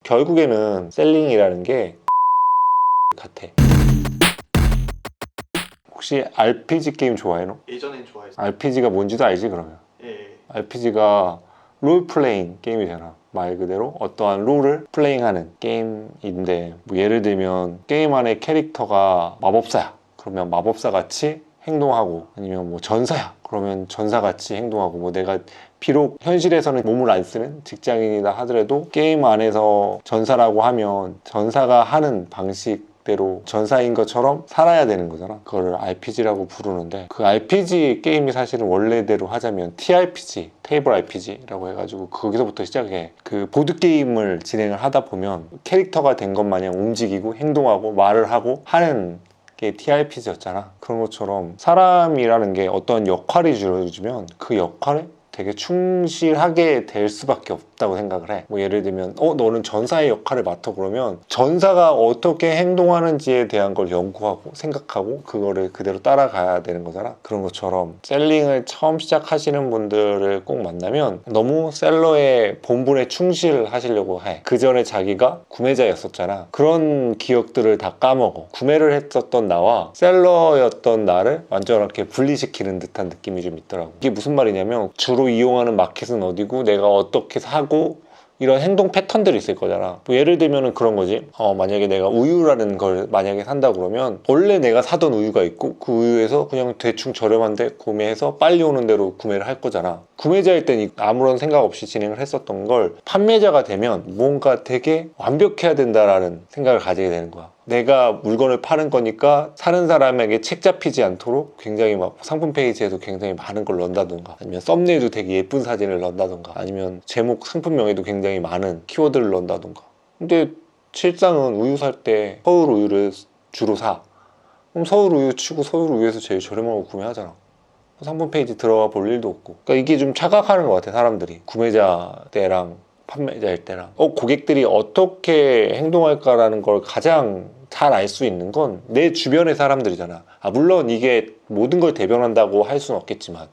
결국에는 셀링이라는 게 같아. 혹시 RPG 게임 좋아해 너? 예전엔 좋아했어. RPG가 뭔지도 알지 그러면? 예. RPG가 롤플레잉 게임이잖아. 말 그대로 어떠한 롤을 플레잉하는 게임인데, 뭐 예를 들면 게임 안에 캐릭터가 마법사야. 그러면 마법사 같이 행동하고, 아니면 뭐 전사야. 그러면 전사같이 행동하고, 뭐 내가 비록 현실에서는 몸을 안 쓰는 직장인이다 하더라도 게임 안에서 전사라고 하면 전사가 하는 방식대로 전사인 것처럼 살아야 되는 거잖아. 그거를 RPG라고 부르는데, 그 RPG 게임이 사실은 원래대로 하자면 TRPG, 테이블 RPG라고 해가지고 거기서부터 시작해. 그 보드게임을 진행을 하다 보면 캐릭터가 된 것 마냥 움직이고 행동하고 말을 하고 하는 게 TRPG였잖아. 그런 것처럼 사람이라는 게 어떤 역할이 주어지면 그 역할에 되게 충실하게 될 수밖에 없다고 생각을 해. 뭐 예를 들면 너는 전사의 역할을 맡아. 그러면 전사가 어떻게 행동하는지에 대한 걸 연구하고 생각하고 그거를 그대로 따라가야 되는 거잖아. 그런 것처럼 셀링을 처음 시작하시는 분들을 꼭 만나면 너무 셀러의 본분에 충실하시려고 해. 그 전에 자기가 구매자였었잖아. 그런 기억들을 다 까먹어. 구매를 했었던 나와 셀러였던 나를 완전하게 분리시키는 듯한 느낌이 좀 있더라고. 이게 무슨 말이냐면, 주로 이용하는 마켓은 어디고 내가 어떻게 사고 이런 행동 패턴들이 있을 거잖아. 뭐 예를 들면 그런 거지. 만약에 내가 우유라는 걸 만약에 산다 그러면 원래 내가 사던 우유가 있고 그 우유에서 그냥 대충 저렴한데 구매해서 빨리 오는 대로 구매를 할 거잖아. 구매자일 땐 아무런 생각 없이 진행을 했었던 걸 판매자가 되면 뭔가 되게 완벽해야 된다라는 생각을 가지게 되는 거야. 내가 물건을 파는 거니까 사는 사람에게 책 잡히지 않도록 굉장히 막 상품 페이지에도 굉장히 많은 걸 넣는다던가, 아니면 썸네일도 되게 예쁜 사진을 넣는다던가, 아니면 제목 상품명에도 굉장히 많은 키워드를 넣는다던가. 근데 실상은 우유 살 때 서울 우유를 주로 사. 그럼 서울 우유 치고 서울 우유에서 제일 저렴하고 구매하잖아. 상품 페이지 들어가 볼 일도 없고. 그러니까 이게 좀 착각하는 것 같아, 사람들이. 구매자 때랑 판매자일 때랑. 고객들이 어떻게 행동할까라는 걸 가장 잘 알 수 있는 건 내 주변의 사람들이잖아. 물론 이게 모든 걸 대변한다고 할 수는 없겠지만,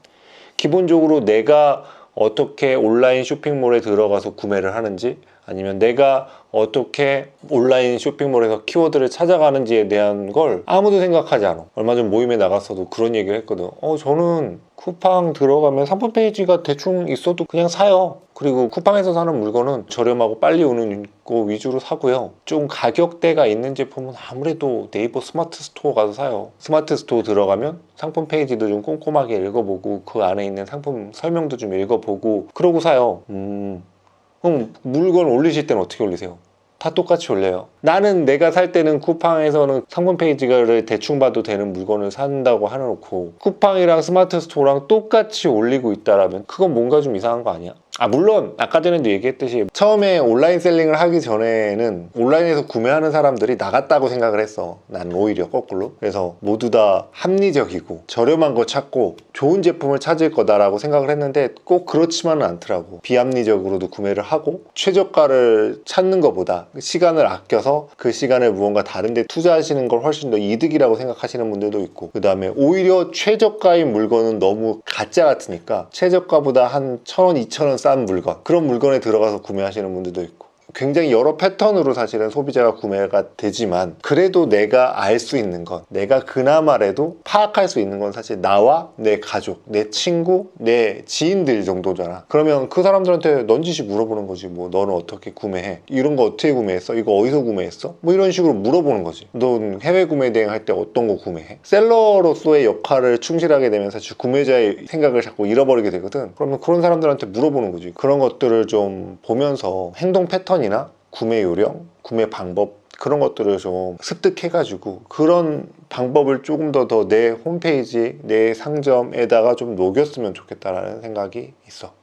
기본적으로 내가 어떻게 온라인 쇼핑몰에 들어가서 구매를 하는지, 아니면 내가 어떻게 온라인 쇼핑몰에서 키워드를 찾아가는지에 대한 걸 아무도 생각하지 않아. 얼마 전 모임에 나갔어도 그런 얘기를 했거든. 저는 쿠팡 들어가면 상품 페이지가 대충 있어도 그냥 사요. 그리고 쿠팡에서 사는 물건은 저렴하고 빨리 오는 거 위주로 사고요. 좀 가격대가 있는 제품은 아무래도 네이버 스마트 스토어 가서 사요. 스마트 스토어 들어가면 상품 페이지도 좀 꼼꼼하게 읽어보고 그 안에 있는 상품 설명도 좀 읽어보고 그러고 사요. 그럼 물건 올리실 때는 어떻게 올리세요? 다 똑같이 올려요. 나는 내가 살 때는 쿠팡에서는 상품 페이지를 대충 봐도 되는 물건을 산다고 해놓고 쿠팡이랑 스마트 스토어랑 똑같이 올리고 있다라면 그건 뭔가 좀 이상한 거 아니야? 물론 아까 전에도 얘기했듯이 처음에 온라인 셀링을 하기 전에는 온라인에서 구매하는 사람들이 나갔다고 생각을 했어. 나는 오히려 거꾸로. 그래서 모두 다 합리적이고 저렴한 거 찾고 좋은 제품을 찾을 거다라고 생각을 했는데 꼭 그렇지만은 않더라고. 비합리적으로도 구매를 하고 최저가를 찾는 것보다 시간을 아껴서 그 시간을 무언가 다른 데 투자하시는 걸 훨씬 더 이득이라고 생각하시는 분들도 있고, 그 다음에 오히려 최저가인 물건은 너무 가짜 같으니까 최저가보다 한 1,000원, 2,000원 싼 물건, 그런 물건에 들어가서 구매하시는 분들도 있고, 굉장히 여러 패턴으로 사실은 소비자가 구매가 되지만, 그래도 내가 알 수 있는 건, 내가 그나마라도 파악할 수 있는 건 사실 나와 내 가족, 내 친구, 내 지인들 정도잖아. 그러면 그 사람들한테 넌지시 물어보는 거지. 뭐 너는 어떻게 구매해? 이런 거 어떻게 구매했어? 이거 어디서 구매했어? 뭐 이런 식으로 물어보는 거지. 넌 해외 구매 대행할 때 어떤 거 구매해? 셀러로서의 역할을 충실하게 되면 사실 구매자의 생각을 자꾸 잃어버리게 되거든. 그러면 그런 사람들한테 물어보는 거지. 그런 것들을 좀 보면서 행동 패턴이나 구매 요령, 구매 방법, 그런 것들을 좀 습득해가지고 그런 방법을 조금 더 내 홈페이지, 내 상점에다가 좀 녹였으면 좋겠다라는 생각이 있어.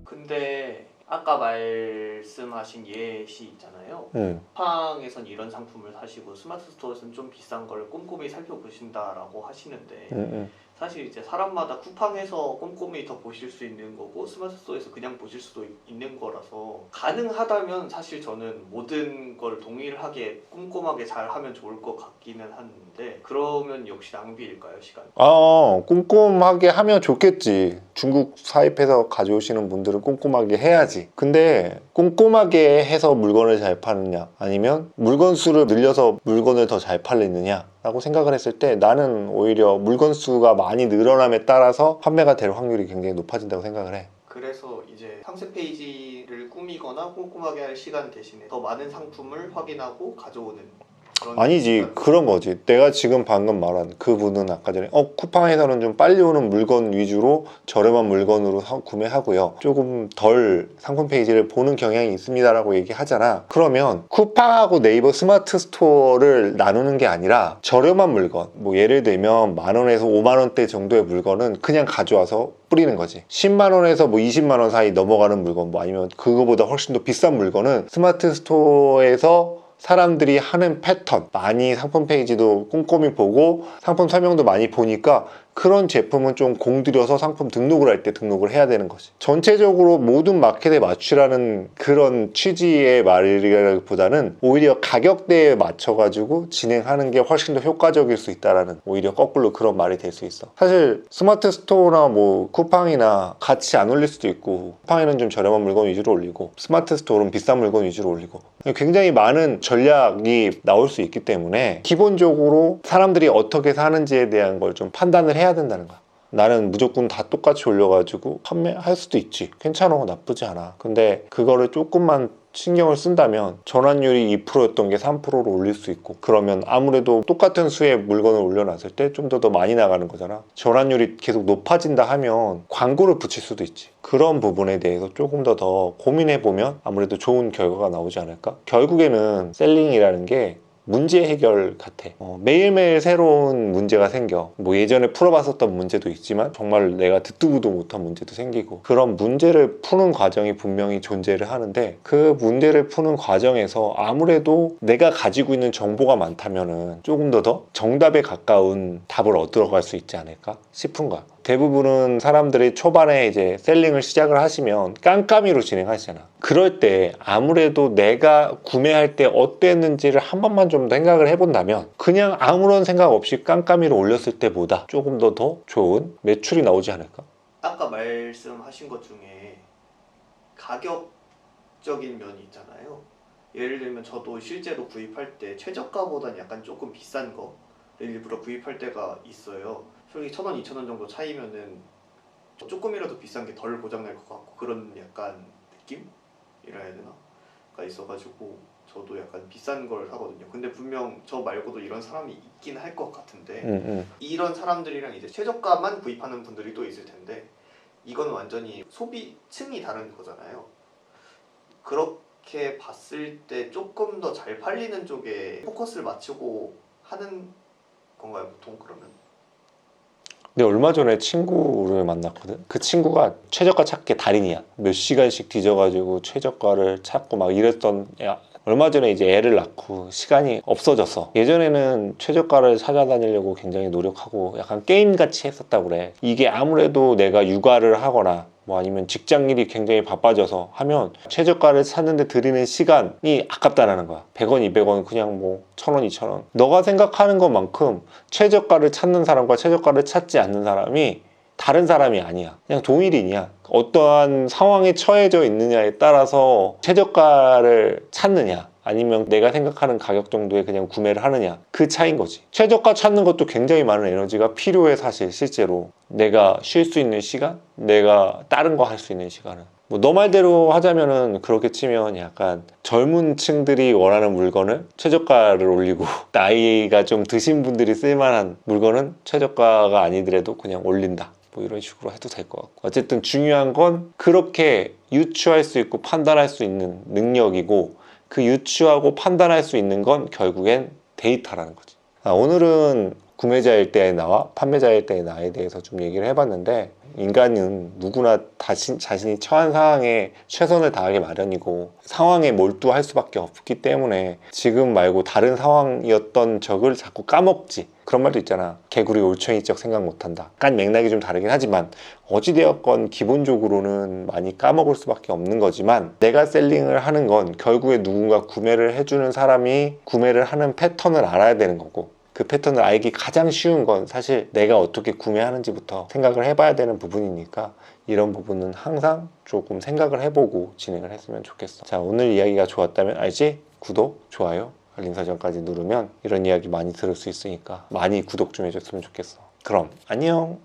근데 아까 말씀하신 예시 있잖아요. 쿠팡에선 이런 상품을 사시고 스마트 스토어에서는 좀 비싼 걸 꼼꼼히 살펴보신다라고 하시는데 사실 이제 사람마다 쿠팡에서 꼼꼼히 더 보실 수 있는 거고 스마트 스토어에서 그냥 보실 수도 있는 거라서 가능하다면 사실 저는 모든 걸 동일하게 꼼꼼하게 잘 하면 좋을 것 같기는 한데 그러면 역시 낭비일까요, 시간? 꼼꼼하게 하면 좋겠지. 중국 사입해서 가져오시는 분들은 꼼꼼하게 해야지. 근데 꼼꼼하게 해서 물건을 잘 파느냐 아니면 물건 수를 늘려서 물건을 더 잘 팔리느냐 라고 생각을 했을 때 나는 오히려 물건 수가 많이 늘어남에 따라서 판매가 될 확률이 굉장히 높아진다고 생각을 해. 그래서 이제 상세 페이지를 꾸미거나 꼼꼼하게 할 시간 대신에 더 많은 상품을 확인하고 가져오는 그런 아니지, 시간. 그런 거지. 내가 지금 방금 말한 그분은 아까 전에 쿠팡에서는 좀 빨리 오는 물건 위주로 저렴한 물건으로 구매하고요, 조금 덜 상품 페이지를 보는 경향이 있습니다 라고 얘기하잖아. 그러면 쿠팡하고 네이버 스마트 스토어를 나누는 게 아니라 저렴한 물건, 뭐 예를 들면 만원에서 5만원대 정도의 물건은 그냥 가져와서 뿌리는 거지. 10만원에서 뭐 20만원 사이 넘어가는 물건, 뭐 아니면 그거보다 훨씬 더 비싼 물건은 스마트 스토어에서 사람들이 하는 패턴, 많이 상품 페이지도 꼼꼼히 보고 상품 설명도 많이 보니까 그런 제품은 좀 공들여서 상품 등록을 할 때 등록을 해야 되는 거지. 전체적으로 모든 마켓에 맞추라는 그런 취지의 말이라기보다는 오히려 가격대에 맞춰가지고 진행하는 게 훨씬 더 효과적일 수 있다라는, 오히려 거꾸로 그런 말이 될 수 있어. 사실 스마트 스토어나 뭐 쿠팡이나 같이 안 올릴 수도 있고, 쿠팡에는 좀 저렴한 물건 위주로 올리고 스마트 스토어는 비싼 물건 위주로 올리고, 굉장히 많은 전략이 나올 수 있기 때문에 기본적으로 사람들이 어떻게 사는지에 대한 걸 좀 판단을 해야 된다는 거야. 나는 무조건 다 똑같이 올려가지고 판매할 수도 있지. 괜찮아, 나쁘지 않아. 근데 그거를 조금만 신경을 쓴다면 전환율이 2%였던 게 3%로 올릴 수 있고, 그러면 아무래도 똑같은 수의 물건을 올려놨을 때 좀 더 많이 나가는 거잖아. 전환율이 계속 높아진다 하면 광고를 붙일 수도 있지. 그런 부분에 대해서 조금 더 고민해보면 아무래도 좋은 결과가 나오지 않을까? 결국에는 셀링이라는 게 문제 해결 같아. 매일매일 새로운 문제가 생겨. 뭐 예전에 풀어봤었던 문제도 있지만 정말 내가 듣도 보도 못한 문제도 생기고, 그런 문제를 푸는 과정이 분명히 존재를 하는데, 그 문제를 푸는 과정에서 아무래도 내가 가지고 있는 정보가 많다면은 조금 더 정답에 가까운 답을 얻어갈 수 있지 않을까 싶은 거야. 대부분은 사람들이 초반에 이제 셀링을 시작을 하시면 깜깜이로 진행하시잖아. 그럴 때 아무래도 내가 구매할 때 어땠는지를 한 번만 좀 생각을 해본다면 그냥 아무런 생각 없이 깜깜이로 올렸을 때보다 조금 더 좋은 매출이 나오지 않을까? 아까 말씀하신 것 중에 가격적인 면이 있잖아요. 예를 들면 저도 실제로 구입할 때 최저가보다는 약간 조금 비싼 거를 일부러 구입할 때가 있어요. 솔직히 1,000원, 2,000원 정도 차이면은 조금이라도 비싼 게 덜 고장날 것 같고, 그런 약간 느낌이라 해야 되나? 가 있어가지고 저도 약간 비싼 걸 사거든요. 근데 분명 저 말고도 이런 사람이 있긴 할 것 같은데 이런 사람들이랑 이제 최저가만 구입하는 분들이 또 있을 텐데, 이건 완전히 소비층이 다른 거잖아요. 그렇게 봤을 때 조금 더 잘 팔리는 쪽에 포커스를 맞추고 하는 건가요, 보통? 그러면? 근데 얼마 전에 친구를 만났거든. 그 친구가 최저가 찾기 달인이야. 몇 시간씩 뒤져가지고 최저가를 찾고 막 이랬던 애야. 얼마 전에 이제 애를 낳고 시간이 없어졌어. 예전에는 최저가를 찾아다니려고 굉장히 노력하고 약간 게임같이 했었다고 그래. 이게 아무래도 내가 육아를 하거나 뭐 아니면 직장 일이 굉장히 바빠져서 하면 최저가를 찾는데 들이는 시간이 아깝다라는 거야. 100원, 200원 그냥 뭐 1,000원, 2,000원. 너가 생각하는 것만큼 최저가를 찾는 사람과 최저가를 찾지 않는 사람이 다른 사람이 아니야. 그냥 동일인이야. 어떠한 상황에 처해져 있느냐에 따라서 최저가를 찾느냐 아니면 내가 생각하는 가격 정도에 그냥 구매를 하느냐, 그 차이인 거지. 최저가 찾는 것도 굉장히 많은 에너지가 필요해. 사실 실제로 내가 쉴 수 있는 시간, 내가 다른 거 할 수 있는 시간은 뭐 너 말대로 하자면은 그렇게 치면 약간 젊은 층들이 원하는 물건을 최저가를 올리고 나이가 좀 드신 분들이 쓸만한 물건은 최저가가 아니더라도 그냥 올린다, 뭐 이런 식으로 해도 될 것 같고, 어쨌든 중요한 건 그렇게 유추할 수 있고 판단할 수 있는 능력이고, 그 유추하고 판단할 수 있는 건 결국엔 데이터라는 거지. 오늘은 구매자일 때의 나와 판매자일 때의 나에 대해서 좀 얘기를 해봤는데, 인간은 누구나 자신이 처한 상황에 최선을 다하기 마련이고 상황에 몰두할 수밖에 없기 때문에 지금 말고 다른 상황이었던 적을 자꾸 까먹지. 그런 말도 있잖아. 개구리 올챙이적 생각 못한다. 약간 맥락이 좀 다르긴 하지만 어찌되었건 기본적으로는 많이 까먹을 수밖에 없는 거지만 내가 셀링을 하는 건 결국에 누군가 구매를 해주는 사람이 구매를 하는 패턴을 알아야 되는 거고, 그 패턴을 알기 가장 쉬운 건 사실 내가 어떻게 구매하는지부터 생각을 해봐야 되는 부분이니까 이런 부분은 항상 조금 생각을 해보고 진행을 했으면 좋겠어. 자, 오늘 이야기가 좋았다면 알지? 구독, 좋아요, 알림 설정까지 누르면 이런 이야기 많이 들을 수 있으니까 많이 구독 좀 해줬으면 좋겠어. 그럼 안녕.